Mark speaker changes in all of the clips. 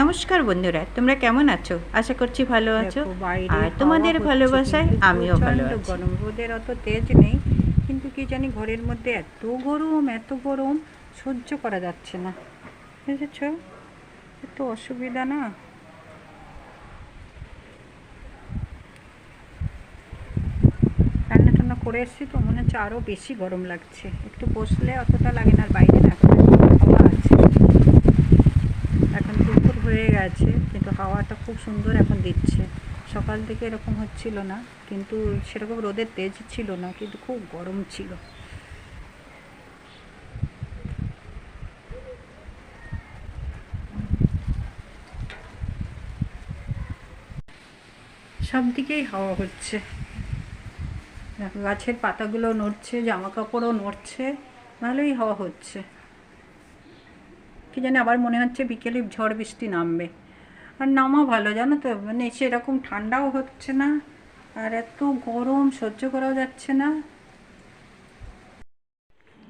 Speaker 1: নমস্কার বন্ধুরা, তোমরা কেমন আছো? আশা করছি ভালো আছো।
Speaker 2: দেখো বাইরে
Speaker 1: আর
Speaker 2: হাওয়া
Speaker 1: তোমাদের
Speaker 2: হচ্ছে
Speaker 1: ভালোবাসায়
Speaker 2: কিন্তু
Speaker 1: আমিও ভালো
Speaker 2: প্রচণ্ড
Speaker 1: আছি।
Speaker 2: গরম, রোদের অত তেজ নেই, কিন্তু কি জানি ঘরের মধ্যে এত গরম সহ্য করা যাচ্ছে না, বুঝেছ? এত অসুবিধা না। রান্না টান্না করে এসেছি তো মনে হচ্ছে আরও বেশি গরম লাগছে, একটু বসলে অতটা লাগে না। আর বাইরে না এখন হাওয়া আছে, এখন দুপুর হয়ে গেছে কিন্তু হাওয়াটা খুব সুন্দর এখন দিচ্ছে। সকাল থেকে এরকম হচ্ছিল না, কিন্তু সেরকম রোদের তেজ ছিল না, কিন্তু খুব গরম ছিল। সব দিকেই হাওয়া হচ্ছে, দেখো গাছের পাতাগুলো নড়ছে, জামা কাপড়ও নড়ছে, ভালোই হাওয়া হচ্ছে। কি জানি আবার মনে হচ্ছে বিকেলে ঝড় বৃষ্টি নামবে। আর নামা ভালো, জানো তো, মানে সেরকম ঠান্ডাও হচ্ছে না, আর এত গরম সহ্য করাও যাচ্ছে না।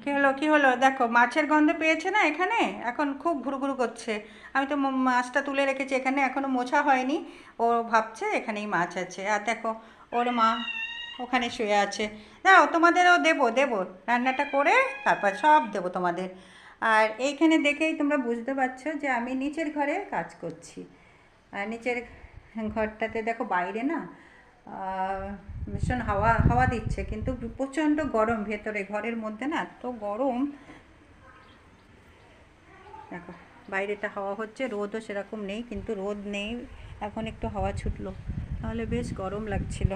Speaker 2: কী হলো কী হলো, দেখো মাছের গন্ধ পেয়েছে না এখানে, এখন খুব ঘুরঘুর করছে। আমি তো মাছটা তুলে রেখেছি এখানে, এখনও মোছা হয়নি। ও ভাবছে এখানেই মাছ আছে, আর দেখো ওর মা ওখানে শুয়ে আছে। দাও তোমাদেরও দেবো দেবো, রান্নাটা করে তারপর সব দেবো তোমাদের। আর এইখানে দেখেই তোমরা বুঝতে পারছো যে আমি নিচের ঘরে কাজ করছি। আর নিচের ঘরটাতে দেখো বাইরে না ভীষণ হাওয়া হাওয়া দিচ্ছে, কিন্তু প্রচণ্ড গরম ভেতরে, ঘরের মধ্যে না এত গরম। দেখো বাইরেটা হাওয়া হচ্ছে, রোদও সেরকম নেই, কিন্তু রোদ নেই, এখন একটু হাওয়া ছুটলো, তাহলে বেশ গরম লাগছিল।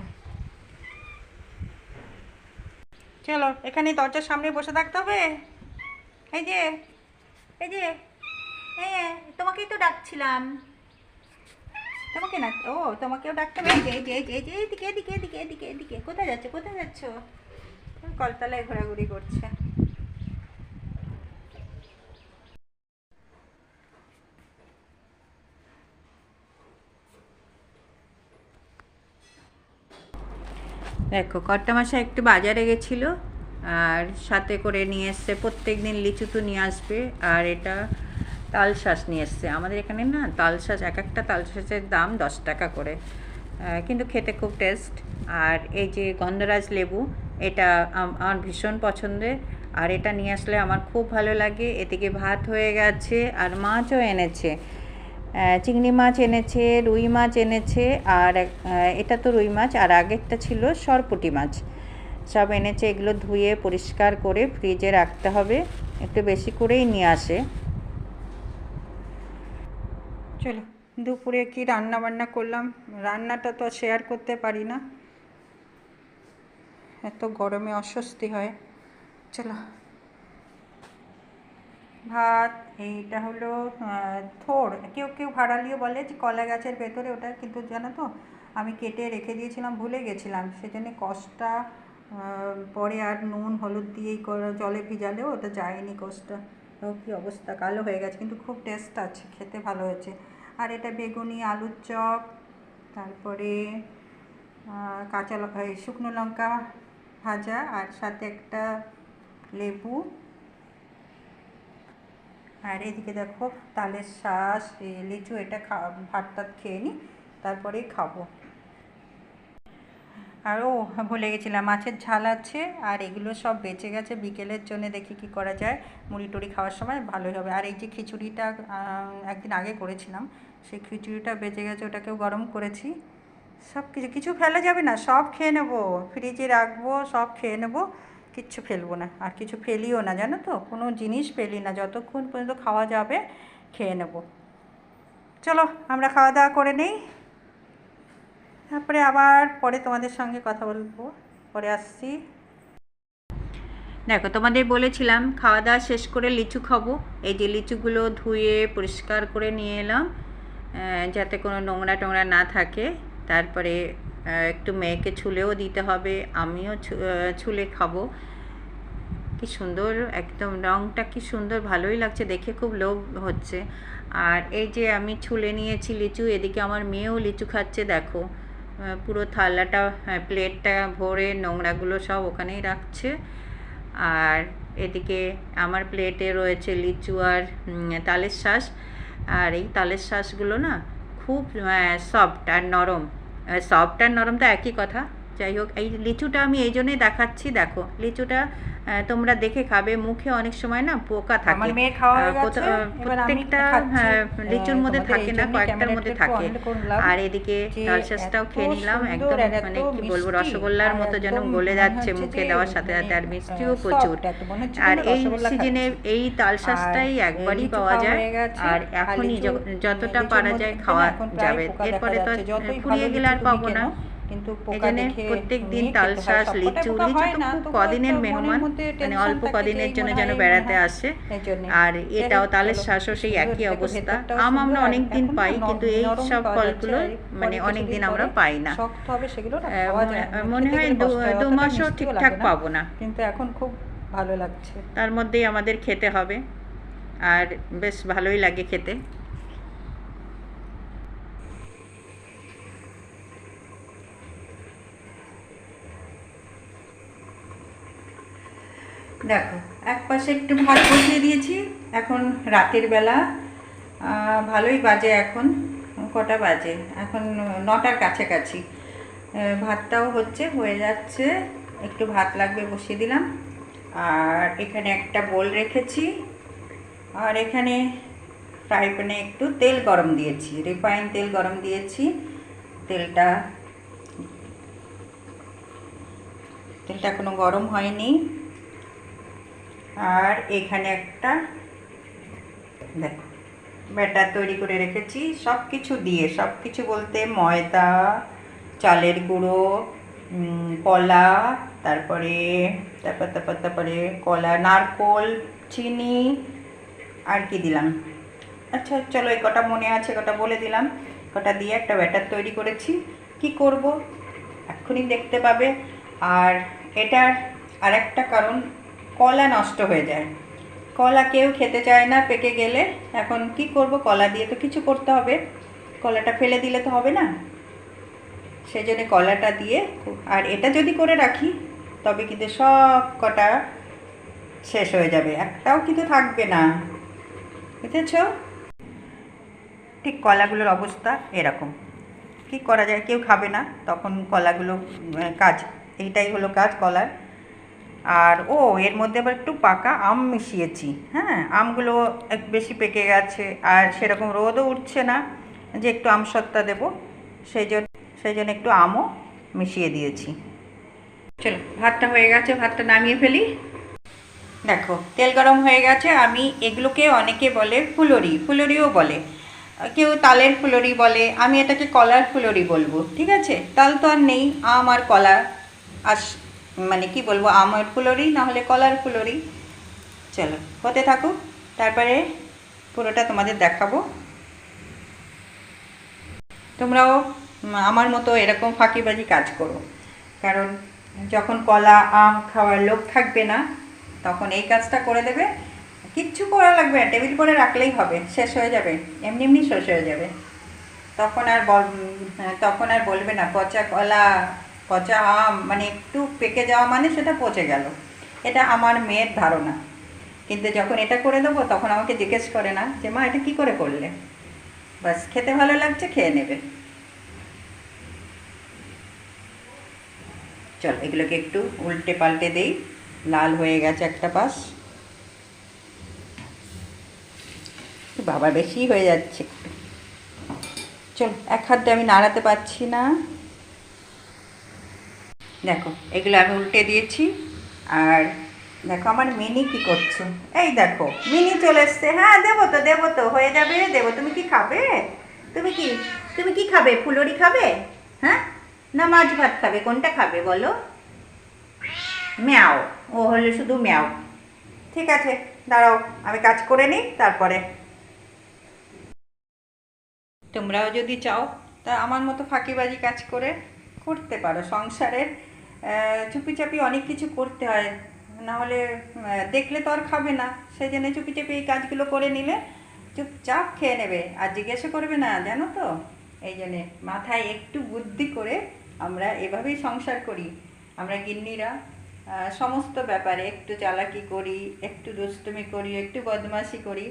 Speaker 2: চলো এখানে দরজার সামনে বসে থাকতে হবে। এই যে এই যে হ্যাঁ, তোমাকেই তো ডাকছিলাম। তোমাকে না, ও তোমাকেও ডাকতে হবে। এই যে এই যে এই যে এদিকে এদিকে এদিকে এদিকে এদিকে, কোথায় যাচ্ছ কোথায় যাচ্ছ? কলতলায় ঘোরাঘুরি করছে। দেখো কর্তামশাই একটু বাজারে গেছিলো, আর সাথে করে নিয়ে এসছে, প্রত্যেক দিন লিচু তো নিয়ে আসবে, আর এটা তালশাঁস নিয়ে এসছে। আমাদের এখানে না তালশাঁস, এক একটা তালশাঁসের দাম 10 টাকা করে, কিন্তু খেতে খুব টেস্ট। আর এই যে গন্ধরাজ লেবু, এটা আমার ভীষণ পছন্দের, আর এটা নিয়ে আসলে আমার খুব ভালো লাগে। এদিকে ভাত হয়ে গেছে, আর মাছও এনেছে, চিংড়ি মাছ এনেছে, রুই মাছ এনেছে, আর এটা তো রুই মাছ, আর আগেরটা ছিল সরপুঁটি মাছ। সব এনেছে, এগুলো ধুয়ে পরিষ্কার করে ফ্রিজে রাখতে হবে, একটু বেশি করেই নিয়ে আসে। চলো দুপুরে কি রান্না বান্না করলাম, রান্নাটা তো শেয়ার করতে পারি না, এত গরমে অস্বস্তি হয়। চলো, ভাত, এইটা হলো থোড়, কেউ কেউ ভাড়ালিও বলে, যে কলা গাছের ভেতরে ওটা, কিন্তু জানো তো আমি কেটে রেখে দিয়েছিলাম, ভুলে গেছিলাম, সেজন্য কষটা পরে আর নুন হলুদ দিয়েই জলে ভিজালেও ওটা যায়নি কষটা। তো কী অবস্থা, কালো হয়ে গেছে, কিন্তু খুব টেস্ট আছে, খেতে ভালো হয়েছে। আর এটা বেগুনি আলুর চপ, তারপরে কাঁচা লঙ্কা, শুকনো লঙ্কা ভাজা, আর সাথে একটা লেবু। আর এদিকে দেখো তালের শাঁস, লিচু, এটা ভাত টাত খেয়ে নিই, তারপরেই খাবো। আর ও ভুলে গেছিলাম, মাছের ঝাল আছে, আর এগুলো সব বেঁচে গেছে, বিকেলের জন্য দেখি কি করা যায়, মুড়ি টুড়ি খাওয়ার সময় ভালোই হবে। আর এই যে খিচুড়িটা একদিন আগে করেছিলাম, সেই খিচুড়িটা বেঁচে গেছে, ওটাকেও গরম করেছি। সব কিছু, কিছু ফেলা যাবে না, সব খেয়ে নেবো, ফ্রিজে রাখবো, সব খেয়ে নেবো, কিচ্ছু ফেলবো না, আর কিছু ফেলিও না, জানো তো, কোনো জিনিস ফেলি না, যতক্ষণ পর্যন্ত খাওয়া যাবে খেয়ে নেবো। চলো আমরা খাওয়া দাওয়া করে নেই, তারপরে আবার পরে তোমাদের সঙ্গে কথা বলবো, পরে আসছি। দেখো তোমাদের বলেছিলাম খাওয়া দাওয়া শেষ করে লিচু খাবো, এই যে লিচুগুলো ধুয়ে পরিষ্কার করে নিয়ে এলাম, যাতে কোনো নোংরা টোংরা না থাকে। তারপরে একটু মেয়েকে ছুলেও দিতে হবে, আমিও ছুলে খাবো। কি সুন্দর একদম, রঙটা কি সুন্দর, ভালোই লাগছে দেখে, খুব লোভ হচ্ছে। আর এই যে আমি ছুলে নিয়েছি লিচু, এদিকে আমার মেয়েও লিচু খাচ্ছে, দেখো পুরো থালাটা, প্লেটটা ভরে নোংরাগুলো সব ওখানেই রাখছে। আর এদিকে আমার প্লেটে রয়েছে লিচু আর তালের শাঁস। আর এই তালের শাঁসগুলো না খুব সফট আর নরম। সফট আর নরম তো একই কথা। যাই হোক, এই লিচুটা আমি এই জন্যই দেখাচ্ছি। দেখো লিচুটা তোমরা দেখে খাবে, মুখে অনেক সময় না পোকা থাকে।
Speaker 1: আমার মেয়ের খাওয়া হয়ে গেছে, এবার আমি
Speaker 2: প্রত্যেকটা
Speaker 1: খাচ্ছি।
Speaker 2: লিচুর মধ্যে
Speaker 1: তোমাদের
Speaker 2: থাকে
Speaker 1: এই
Speaker 2: না,
Speaker 1: জন্যই
Speaker 2: কয়েকটার
Speaker 1: ক্যামেরাটা
Speaker 2: মধ্যে
Speaker 1: একটু
Speaker 2: থাকে।
Speaker 1: অন করলাম
Speaker 2: আর এদিকে
Speaker 1: যে
Speaker 2: তাল শাঁসটাও
Speaker 1: এত
Speaker 2: খেয়ে নিলাম,
Speaker 1: সুন্দর
Speaker 2: একদম
Speaker 1: আর এত
Speaker 2: মানে কি বলবো,
Speaker 1: মিষ্টি
Speaker 2: রসগোল্লার
Speaker 1: আর
Speaker 2: মতো যেন
Speaker 1: একদম
Speaker 2: গলে
Speaker 1: মনে
Speaker 2: যাচ্ছে
Speaker 1: হচ্ছে
Speaker 2: মুখে
Speaker 1: যে
Speaker 2: দেওয়ার সাথে সাথে, আর মিষ্টিও প্রচুর।
Speaker 1: সফট, একদম মনে হচ্ছে
Speaker 2: আর
Speaker 1: যেন
Speaker 2: এই
Speaker 1: রসগোল্লা
Speaker 2: সিজনে
Speaker 1: খাচ্ছি।
Speaker 2: এই তাল
Speaker 1: আর
Speaker 2: শাঁসটাই একবারই
Speaker 1: লিচু
Speaker 2: পাওয়া
Speaker 1: খাওয়া
Speaker 2: যায়,
Speaker 1: হয়ে গেছে,
Speaker 2: আর
Speaker 1: আর
Speaker 2: এখনই যতটা
Speaker 1: লিচুর
Speaker 2: পারা
Speaker 1: মধ্যে
Speaker 2: যায়
Speaker 1: না
Speaker 2: খাওয়া
Speaker 1: এখন প্রায়
Speaker 2: যাবে।
Speaker 1: পোকা দেখা
Speaker 2: এরপরে তো
Speaker 1: যাচ্ছে, যতই ভালো
Speaker 2: ফুরিয়ে গেলে
Speaker 1: লিচু
Speaker 2: আর
Speaker 1: তুমি
Speaker 2: পাবো না।
Speaker 1: কেনো, কিন্তু
Speaker 2: এই
Speaker 1: পোকা
Speaker 2: জন্যে
Speaker 1: দেখে
Speaker 2: প্রত্যেক দিন
Speaker 1: নিয়ে
Speaker 2: তাল
Speaker 1: খেতে হয়।
Speaker 2: শাঁস,
Speaker 1: সবকটাই
Speaker 2: লিচু
Speaker 1: পোকা
Speaker 2: লিচু
Speaker 1: হয়
Speaker 2: তো
Speaker 1: না,
Speaker 2: খুব
Speaker 1: তবুও
Speaker 2: কদিনের
Speaker 1: একটা মনের
Speaker 2: মেহমান,
Speaker 1: মধ্যে
Speaker 2: মানে
Speaker 1: টেনশন
Speaker 2: অল্প
Speaker 1: থাকে যে
Speaker 2: কদিনের
Speaker 1: এই
Speaker 2: জন্য
Speaker 1: মনে
Speaker 2: যেন
Speaker 1: হয়, এই মনে
Speaker 2: বেড়াতে
Speaker 1: হয়,
Speaker 2: আসে।
Speaker 1: এই জন্যে।
Speaker 2: আর
Speaker 1: যাই
Speaker 2: এটাও
Speaker 1: হোক,
Speaker 2: তালের
Speaker 1: চলো,
Speaker 2: শাঁসও
Speaker 1: কি
Speaker 2: সেই
Speaker 1: সুন্দর,
Speaker 2: একই
Speaker 1: দেখো
Speaker 2: অবস্থা।
Speaker 1: ভেতরটাও
Speaker 2: আম আমরা
Speaker 1: সুন্দর, আর
Speaker 2: অনেক দিন
Speaker 1: এখন
Speaker 2: পাই,
Speaker 1: না
Speaker 2: কিন্তু এই
Speaker 1: নরম
Speaker 2: সব
Speaker 1: পাওয়া যাচ্ছে,
Speaker 2: ফলগুলো
Speaker 1: আর
Speaker 2: মানে
Speaker 1: পরে
Speaker 2: অনেক দিন
Speaker 1: কিছুদিন
Speaker 2: আমরা
Speaker 1: পরে
Speaker 2: পাই না।
Speaker 1: শক্ত হবে, সেগুলো না খাওয়া যায় না,
Speaker 2: মনে
Speaker 1: খেতে
Speaker 2: হয়
Speaker 1: গেলে কষ্ট হয়,
Speaker 2: দু
Speaker 1: অতটা
Speaker 2: মাসও
Speaker 1: মিষ্টিও
Speaker 2: ঠিকঠাক
Speaker 1: লাগে না,
Speaker 2: পাবো না।
Speaker 1: কিন্তু এখন খুব ভালো লাগছে।
Speaker 2: তার মধ্যেই আমাদের খেতে হবে, আর বেশ ভালোই লাগে খেতে। দেখো এক পাশে একটু ভাত বসিয়ে দিয়েছি, এখন রাতের বেলা, ভালোই বাজে এখন, কটা বাজে এখন 9টার কাছাকাছি। ভাতটাও হয়ে যাচ্ছে, একটু ভাত লাগবে বসিয়ে দিলাম। আর এখানে একটা বোল রেখেছি, আর এখানে ফ্রাই প্যানে একটু তেল গরম দিয়েছি, রিফাইন তেল গরম দিয়েছি। তেলটা এখনো গরম হয়নি। আর এখানে একটা দেখো ব্যাটার তৈরি করে রেখেছি, সব কিছু দিয়ে, সব কিছু বলতে ময়দা, চালের গুঁড়ো, কলা, তারপরে কলা, নারকোল, চিনি, আর কি দিলাম, আচ্ছা চলো এই কটা মনে আছে, কটা বলে দিলাম। কটা দিয়ে একটা ব্যাটার তৈরি করেছি। কি করব এক্ষুনি দেখতে পাবে। আর এটার আরেকটা কারণ, কলা নষ্ট হয়ে যায়, কলা কেউ খেতে চায় না পেকে গেলে। এখন কি করব, কলা দিয়ে তো কিছু করতে হবে, কলাটা ফেলে দিলে তো হবে না, সেই জন্য কলাটা দিয়ে। আর এটা যদি করে রাখি তবে কিন্তু সব কটা শেষ হয়ে যাবে, একটাও কিন্তু থাকবে না, বুঝেছ? ঠিক কলাগুলোর অবস্থা এরকম। কি করা যায়, কেউ খাবে না তখন কলাগুলো, কাজ এইটাই হলো কাজ কলার। আর এর মধ্যে আবার একটু পাকা আম মিশিয়েছি। হ্যাঁ, আমগুলো বেশি পেকে গেছে, আর সেরকম রোদও উঠছে না যে একটু আমসত্ত্বা দেবো, সেই জন্য একটু আমও মিশিয়ে দিয়েছি। চলো ভাতটা হয়ে গেছে, ভাতটা নামিয়ে ফেলি। দেখো তেল গরম হয়ে গেছে। আমি এগুলোকে অনেকে বলে ফুলরিও বলে, কেউ তালের ফুলরি বলে, আমি এটাকে কলার ফুলরি বলবো, ঠিক আছে? তাল তো আর নেই, আম আর কলা, মানে কি বলবো, আমের ফুলরি না হলে কলার ফুলরি। চলো হতে থাকুক, তারপরে পুরোটা তোমাদের দেখাবো। তোমরাও আমার মতো এরকম ফাঁকিবাজি কাজ করো, কারণ যখন কলা আম খাওয়ার লোক থাকবে না তখন এই কাজটা করে দেবে। কিচ্ছু করা লাগবে না, টেবিল করে রাখলেই হবে, শেষ হয়ে যাবে, এমনি শেষ হয়ে যাবে। তখন আর বলবে না পচা কলা, পচা আম, মানে একটু পেকে যাওয়া মানে সেটা পচে গেল। এটা আমার মেয়ের ধারণা। কিন্তু যখন এটা করে দেবো তখন আমাকে জিজ্ঞেস করে না যে মা এটা কি করে করলে, বাস খেতে ভালো লাগছে, খেয়ে নেবে। চল এগুলোকে একটু উল্টে পাল্টে দেই, লাল হয়ে গেছে একটা পাশ, বাবা বেশি হয়ে যাচ্ছে একটু। চল এক হাত দিয়ে আমি নাড়াতে পারছি না। দেখো এগুলো আমি উল্টে দিয়েছি। আর দেখো আমার মিনি কি করছে, এই দেখো মিনি চলে এসছে। হ্যাঁ দেবো তো হয়ে যাবে, দেবো। তুমি কি খাবে, তুমি কি খাবে, ফুলরি খাবে হ্যাঁ, না মাছ ভাত খাবে, কোনটা খাবে বলো? ম্যাও, ও হলে শুধু ম্যাও। ঠিক আছে দাঁড়াও আমি কাজ করে নিই, তারপরে। তোমরাও যদি চাও তা আমার মতো ফাঁকিবাজি কাজ করতে পারো। সংসারের চুপিচাপি অনেক কিছু করতে হয়, না হলে দেখলে তো আর খাবে না, সেই জন্য চুপিচাপি এই কাজগুলো করে নিলে চুপচাপ খেয়ে নেবে, আর জিজ্ঞাসা করবে না, জানো তো? এই জন্যে মাথায় একটু বুদ্ধি করে আমরা এভাবেই সংসার করি। আমরা গিন্নিরা সমস্ত ব্যাপারে একটু চালাকি করি, একটু দুষ্টুমি করি, একটু বদমাশি করি,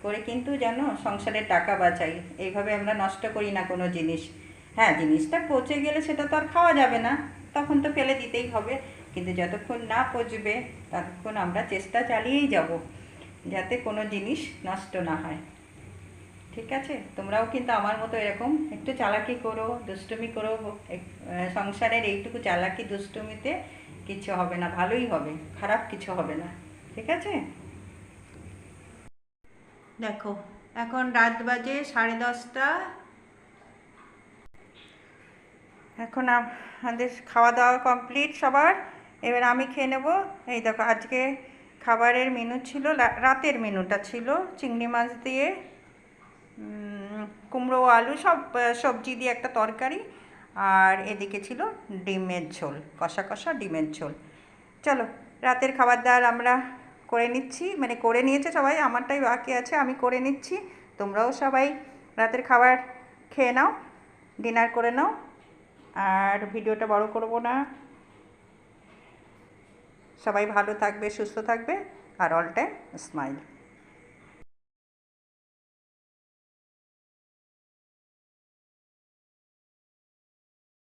Speaker 2: করে কিন্তু যেন সংসারের টাকা বাঁচাই। এইভাবে আমরা নষ্ট করি না কোনো জিনিস। হ্যাঁ, জিনিসটা পচে গেলে সেটা তো আর খাওয়া যাবে না, তখন তো ফেলে দিতেই হবে। কিন্তু যতক্ষণ না পচবে ততক্ষণ আমরা চেষ্টা চালিয়েই যাব যাতে কোনো জিনিস নষ্ট না হয়। ঠিক আছে, তোমরাও কিন্তু আমার মতো এরকম একটু চালাকি করো, দুষ্টুমি করো। সংসারের এইটুকু চালাকি দুষ্টুমিতে কিছু হবে না, ভালোই হবে, খারাপ কিছু হবে না। ঠিক আছে, দেখো এখন রাত বাজে 10:30। এখন আমাদের খাওয়া দাওয়া কমপ্লিট সবার। এবার আমি খেয়ে নেবো। এই দেখো আজকে খাবারের মেনু ছিল, রাতের মেনুটা ছিল চিংড়ি মাছ দিয়ে কুমড়ো আলু সব সবজি দিয়ে একটা তরকারি, আর এদিকে ছিল ডিমের ঝোল, কষা কষা ডিমের ঝোল। চলো রাতের খাবার দাবার আমরা করে নিচ্ছি, মানে করে নিয়েছে সবাই, আমারটাই বাকি আছে, আমি করে নিচ্ছি। তোমরাও সবাই রাতের খাবার খেয়ে নাও, ডিনার করে নাও। আর ভিডিওটা বড় করব না। সবাই ভালো থাকবে, সুস্থ থাকবে, আর অল টাইম স্মাইল।